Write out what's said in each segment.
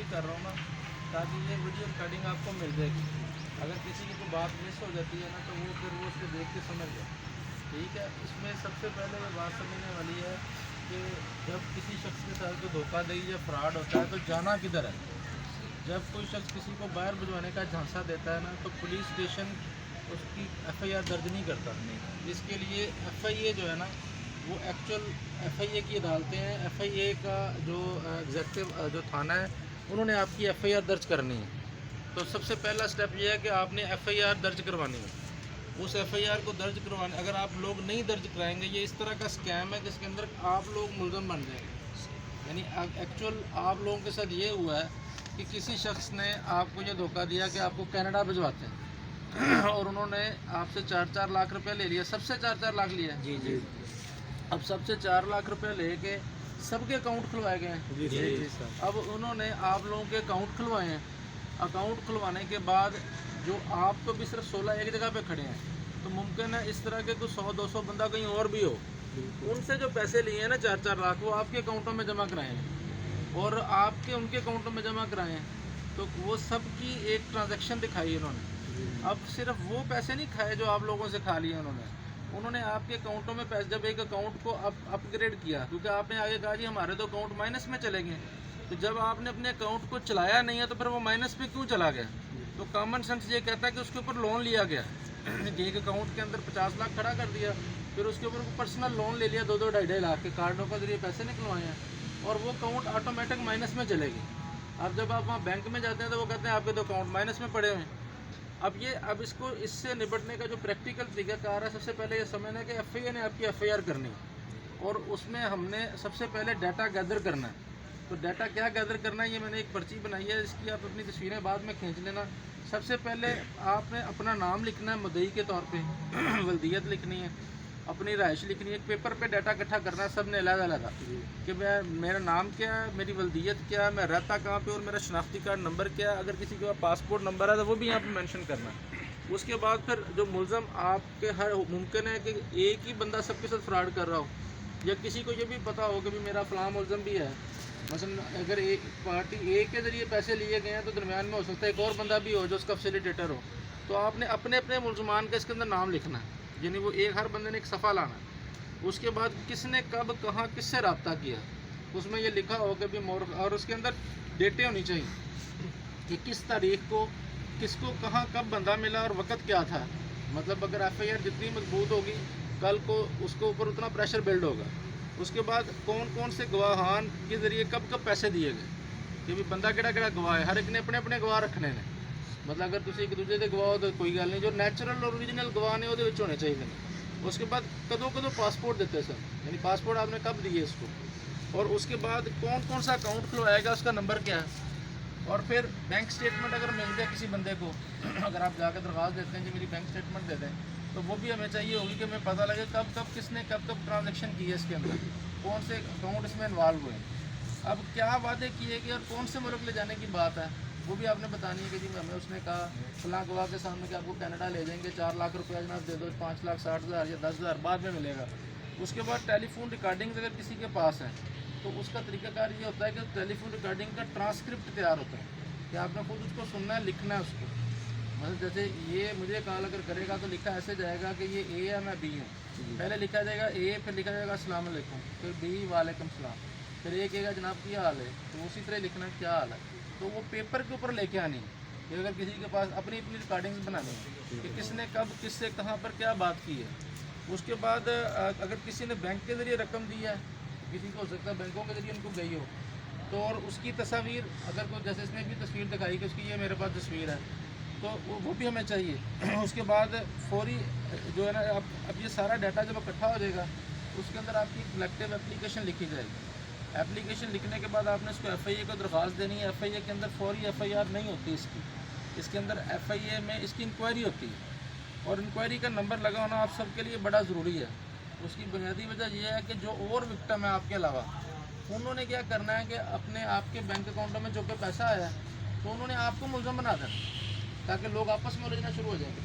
भी कर रहा हूँ ना, ताकि ये वीडियो रिकॉर्डिंग आपको मिल जाएगी। अगर किसी की कोई बात मिस हो जाती है ना, तो वो फिर वो उसको देख के समझ जाए। ठीक है, इसमें सबसे पहले ये बात समझने वाली है कि जब किसी शख्स के साथ कोई धोखाधड़ी या फ्रॉड होता है तो जाना किधर है। जब कोई शख्स किसी को बाहर भिजवाने का झांसा देता है ना, तो पुलिस स्टेशन उसकी एफआईआर दर्ज नहीं करता। इसके लिए एफआईए जो है ना, वो एक्चुअल एफआईए की अदालतें हैं। एफआईए का जो एग्जेक्टिव जो थाना है, उन्होंने आपकी एफआईआर दर्ज करनी है। तो सबसे पहला स्टेप ये है कि आपने एफआईआर दर्ज करवानी है। उस एफआईआर को दर्ज करवाने, अगर आप लोग नहीं दर्ज कराएंगे, ये इस तरह का स्कैम है जिसके अंदर आप लोग मुलज़म बन जाएंगे। यानी एक्चुअल आप लोगों के साथ ये हुआ है कि किसी शख्स ने आपको ये धोखा दिया कि आपको कनाडा भिजवाते हैं और उन्होंने आपसे 4-4 लाख रुपए ले लिया, सबसे 4-4 लाख लिया। जी जी। अब सबसे 4 लाख रुपए लेके सबके अकाउंट खुलवाए गए हैं। जी जी सर। अब उन्होंने आप लोगों के अकाउंट खुलवाए हैं। अकाउंट खुलवाने के बाद जो आप तो भी सिर्फ 16 एक जगह पे खड़े हैं, तो मुमकिन है इस तरह के कुछ 100-200 बंदा कहीं और भी हो, उनसे जो पैसे लिए हैं ना 4-4 लाख, वो आपके अकाउंटों में जमा कराए हैं और आपके उनके अकाउंटों में जमा कराए हैं। तो वो सब की एक ट्रांजैक्शन दिखाई इन्होंने। अब सिर्फ वो पैसे नहीं खाए जो आप लोगों से खा लिए उन्होंने आपके अकाउंटों में पैसे, जब एक अकाउंट को अपग्रेड किया, क्योंकि आपने आगे कहा जी हमारे तो अकाउंट माइनस में चले गए, तो जब आपने अपने अकाउंट को चलाया नहीं है तो फिर वो माइनस में क्यों चला गया? तो कॉमन सेंस ये कहता है कि उसके ऊपर लोन लिया गया। एक अकाउंट के अंदर 50 लाख खड़ा कर दिया, फिर उसके ऊपर पर्सनल लोन ले लिया 2-2 ढाई-ढाई लाख के कार्डों के जरिए पैसे निकलवाए हैं और वो अकाउंट ऑटोमेटिक माइनस में चलेगी। अब जब आप वहाँ बैंक में जाते हैं तो वो कहते हैं आपके तो अकाउंट माइनस में पड़े हुए हैं। अब इसको इससे निपटने का जो प्रैक्टिकल तरीकाकार है, सबसे पहले ये समझना है कि एफआईए ने आपकी एफआईआर करनी है और उसमें हमने सबसे पहले डाटा गैदर करना है। तो डाटा क्या गैदर करना है, ये मैंने एक पर्ची बनाई है, इसकी आप अपनी तस्वीरें बाद में खींच लेना। सबसे पहले आपने अपना नाम लिखना है मुद्दई के तौर पे, वल्दियत लिखनी है, अपनी रहाइश लिखनी है। एक पेपर पे डाटा इकट्ठा करना है सब ने अलग-अलग कि मेरा नाम क्या है, मेरी वल्दियत क्या है, मैं रहता कहाँ पे और मेरा शनाख्ती कार्ड नंबर क्या है। अगर किसी के पास पासपोर्ट नंबर है तो वो भी यहाँ पे मेंशन करना है। उसके बाद फिर जो मुलज़म आपके हर मुमकिन है कि एक ही बंदा सबके साथ फ्रॉड कर रहा हो, या किसी को ये भी पता हो कि भी मेरा फ़लाँ मुलज़म भी है। मसलन अगर एक पार्टी ए के ज़रिए पैसे लिए गए हैं तो दरमियान में हो सकता है एक और बंदा भी हो जो उसका फैसिलिटेटर हो। तो आपने अपने अपने मुलज़मान का इसके अंदर नाम लिखना है, यानी वो एक हर बंदे ने एक सफ़ा लाना है। उसके बाद किसने कब कहाँ किससे रब्ता किया, उसमें ये लिखा हो कि भी और उसके अंदर डेटें होनी चाहिए कि किस तारीख को किसको कहाँ कब बंदा मिला और वक़्त क्या था। मतलब अगर एफआईआर जितनी मजबूत होगी, कल को उसके ऊपर उतना प्रेशर बिल्ड होगा। उसके बाद कौन कौन से गवाहान के ज़रिए कब कब पैसे दिए गए, कि भी बंदा केड़ा गवाह है, हर एक ने अपने अपने गवाह रखने ने। मतलब अगर तुम एक दूसरे के गवाह हो तो कोई गल नहीं, जो नैचुरल और ओरिजिनल गवाह ने वो होने चाहिए। उसके बाद कदों पासपोर्ट देते सर, यानी पासपोर्ट आपने कब दिए इसको, और उसके बाद कौन कौन सा अकाउंट खुलवाएगा, उसका नंबर क्या है। और फिर बैंक स्टेटमेंट अगर मिल जाए किसी बंदे को, अगर आप जाकर दरख्वास्त देते हैं कि मेरी बैंक स्टेटमेंट दे दें, तो वो भी हमें चाहिए होगी कि हमें पता लगे कब कब किसने कब कब ट्रांजैक्शन की है, इसके अंदर कौन से अकाउंट इसमें इन्वॉल्व हुए। अब क्या वादे किए गए और कौन से मुल्क ले जाने की बात है, वो भी आपने बतानी है कि जी हमें उसने कहा फलां गवाह के सामने कि आपको कनाडा ले जाएंगे, 4 लाख रुपया जनाब दे दो, 5,60,000 या 10,000 बाद में मिलेगा। उसके बाद टेलीफोन रिकॉर्डिंग अगर किसी के पास है तो उसका तरीकाकार ये होता है कि टेलीफोन रिकॉर्डिंग का ट्रांसक्रिप्ट तैयार होता है कि आपने खुद उसको सुनना है, लिखना है उसको। मतलब जैसे ये मुझे कॉल अगर करेगा तो लिखा ऐसे जाएगा कि ये ए है, मैं बी हूँ। पहले लिखा जाएगा ए, फिर लिखा जाएगा अस्सलाम वालेकुम, फिर बी वालेकुम सलाम, फिर ए कहेगा जनाब क्या हाल है, तो उसी तरह लिखना क्या हाल है। तो वो पेपर के ऊपर लेके आनी है। अगर किसी के पास अपनी अपनी रिकॉर्डिंग्स बनानी है कि किसने कब किससे कहाँ पर क्या बात की है। उसके बाद अगर किसी ने बैंक के ज़रिए रकम दी है, किसी को हो सकता है बैंकों के ज़रिए उनको गई हो, तो और उसकी तस्वीर अगर कोई, जैसे इसने भी तस्वीर दिखाई कि उसकी ये मेरे पास तस्वीर है, तो वो भी हमें चाहिए। उसके बाद फौरी जो है ना, अब ये सारा डाटा जब इकट्ठा हो जाएगा, उसके अंदर आपकी कलेक्टिव एप्लीकेशन लिखी जाएगी। एप्लीकेशन लिखने के बाद आपने इसको एफआईए को दरख्वास्त देनी है। एफआईए के अंदर फौरी एफआईआर नहीं होती इसके अंदर एफआईए में इसकी इंक्वायरी होती है, और इंक्वायरी का नंबर लगा होना आप सबके लिए बड़ा ज़रूरी है। उसकी बुनियादी वजह यह है कि जो और विक्टिम है आपके अलावा, उन्होंने क्या करना है कि अपने आपके बैंक अकाउंटों में जो पे पैसा आया है, तो उन्होंने आपको मुलज़म बना देना, ताकि लोग आपस में उलझना शुरू हो जाएंगे।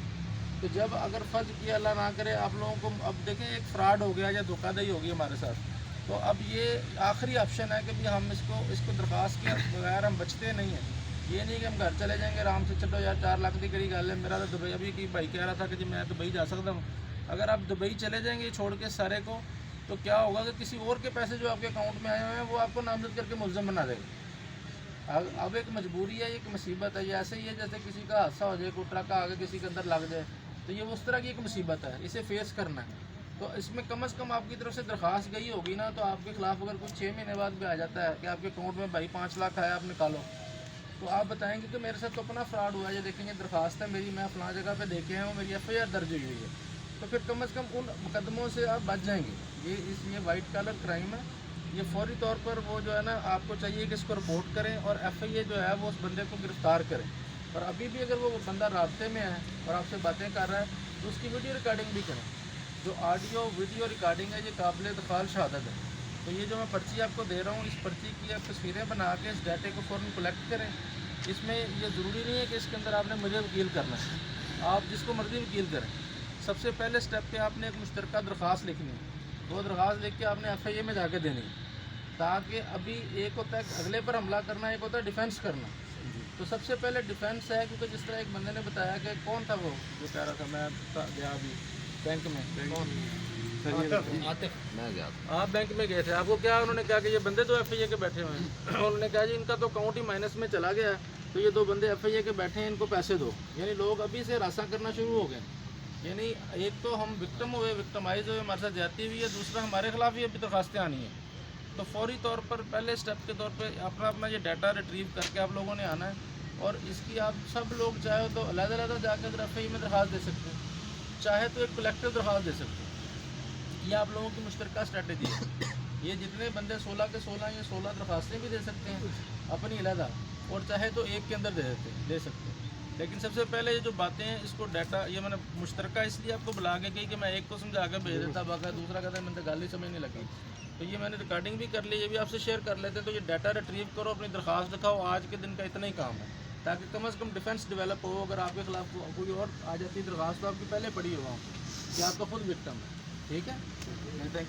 तो जब अगर फ़र्ज किया अल्लाह ना करे आप लोगों को, अब देखें एक फ़्रॉड हो गया या धोखाधड़ी हो गई हमारे साथ, تو اب یہ آخری آپشن ہے کہ بھی ہم اس کو درخواست کے بغیر ہم بچتے نہیں ہیں. یہ نہیں کہ ہم گھر چلے جائیں گے آرام سے, چلو یار 4 لاکھ کی کری گل ہے, میرا تو دبئی ابھی کی بھائی کہہ رہا تھا کہ جی میں دبئی جا سکتا ہوں. اگر آپ دبئی چلے جائیں گے چھوڑ کے سارے کو, تو کیا ہوگا کہ کسی اور کے پیسے جو آپ کے اکاؤنٹ میں آئے ہوئے ہیں وہ آپ کو نامزد کر کے ملزم بنا دے گا. اب ایک مجبوری ہے, ایک مصیبت ہے. یہ ایسے ہی ہے جیسے کسی کا حادثہ ہو جائے, کوئی ٹرک آگے کسی کے اندر لگ جائے, تو یہ اس طرح کی ایک مصیبت ہے, اسے فیس کرنا ہے. تو اس میں کم از کم آپ کی طرف سے درخواست گئی ہوگی نا, تو آپ کے خلاف اگر کچھ 6 مہینے بعد بھی آ جاتا ہے کہ آپ کے اکاؤنٹ میں بھائی 5 لاکھ آیا, آپ نکالو, تو آپ بتائیں گے کہ میرے ساتھ تو اپنا فراڈ ہوا ہے, یہ دیکھیں گے درخواست ہے میری, میں فلاں جگہ پہ دیکھے ہیں, وہ میری FIR درج ہوئی ہے. تو پھر کم از کم ان مقدموں سے آپ بچ جائیں گے. یہ وائٹ کالر کرائم ہے. یہ فوری طور پر وہ جو ہے نا آپ کو چاہیے کہ اس کو رپورٹ کریں اور FIA جو ہے وہ اس بندے کو گرفتار کریں. اور ابھی بھی اگر وہ بندہ رابطے میں ہے اور آپ سے باتیں کر رہا ہے تو اس کی ویڈیو ریکارڈنگ بھی کریں. جو آڈیو ویڈیو ریکارڈنگ ہے یہ قابل دخال شہادت ہے. تو یہ جو میں پرچی آپ کو دے رہا ہوں, اس پرچی کی آپ تصویریں بنا کے اس ڈاٹے کو فوراً کلیکٹ کریں. اس میں یہ ضروری نہیں ہے کہ اس کے اندر آپ نے مجھے وکیل کرنا ہے, آپ جس کو مرضی وکیل کریں. سب سے پہلے سٹیپ پہ آپ نے ایک مشترکہ درخواست لکھنی ہے. وہ درخواست لکھ کے آپ نے FIA میں جا کے دینی ہے, تاکہ ابھی ایک ہوتا ہے اگلے پر حملہ کرنا, ایک ہوتا ہے ڈیفینس کرنا. تو سب سے پہلے ڈیفینس ہے, کیونکہ جس طرح ایک بندے نے بتایا کہ کون تھا وہ جو کہہ رہا تھا میں گیا ابھی بینک میں, آپ بینک میں گئے تھے, آپ کو کیا انہوں نے کہا کہ یہ بندے تو FIA کے بیٹھے ہوئے ہیں. انہوں نے کہا جی ان کا تو اکاؤنٹ ہی مائنس میں چلا گیا ہے, تو یہ 2 بندے FIA کے بیٹھے ہیں, ان کو پیسے دو. یعنی لوگ ابھی سے راسا کرنا شروع ہو گئے. یعنی ایک تو ہم وکٹم ہوئے, وکٹمائز ہوئے, ہمارے ساتھ زیادتی ہوئی ہے, دوسرا ہمارے خلاف بھی ابھی درخواستیں آنی ہیں. تو فوری طور پر پہلے سٹیپ کے طور پہ اپنا یہ ڈیٹا ریٹریو کر کے آپ لوگوں نے آنا ہے. اور اس کی آپ سب لوگ چاہے تو علیحدہ علیحدہ جا کے اگر FIA میں درخواست دے سکتے ہیں, چاہے تو ایک کلیکٹیو درخواست دے سکتے ہیں. یہ آپ لوگوں کی مشترکہ اسٹریٹجی ہے. یہ جتنے بندے 16 کے 16 یا 16 درخواستیں بھی دے سکتے ہیں اپنی علیحدہ, اور چاہے تو ایک کے اندر دے سکتے ہیں. لیکن سب سے پہلے یہ جو باتیں ہیں اس کو ڈیٹا, یہ میں نے مشترکہ اس لیے آپ کو بلا کے کہی کہ میں ایک کو سمجھا کے بھیج دیتا, باقی دوسرا کہتا ہے میں نے گال ہی سمجھ نہیں لگی. تو یہ میں نے ریکارڈنگ بھی کر لی, یہ بھی آپ سے شیئر کر لیتے ہیں. تو یہ ڈیٹا ریٹریو کرو, اپنی درخواست دکھاؤ, آج کے دن کا اتنا ہی کام ہے, تاکہ کم از کم ڈیفینس ڈیولپ ہو. اگر آپ کے خلاف کوئی اور آ جاتی درخواست تو آپ کی پہلے پڑی ہوا کہ آپ کا خود وکٹم ہے. ٹھیک ہے, تھینک یو.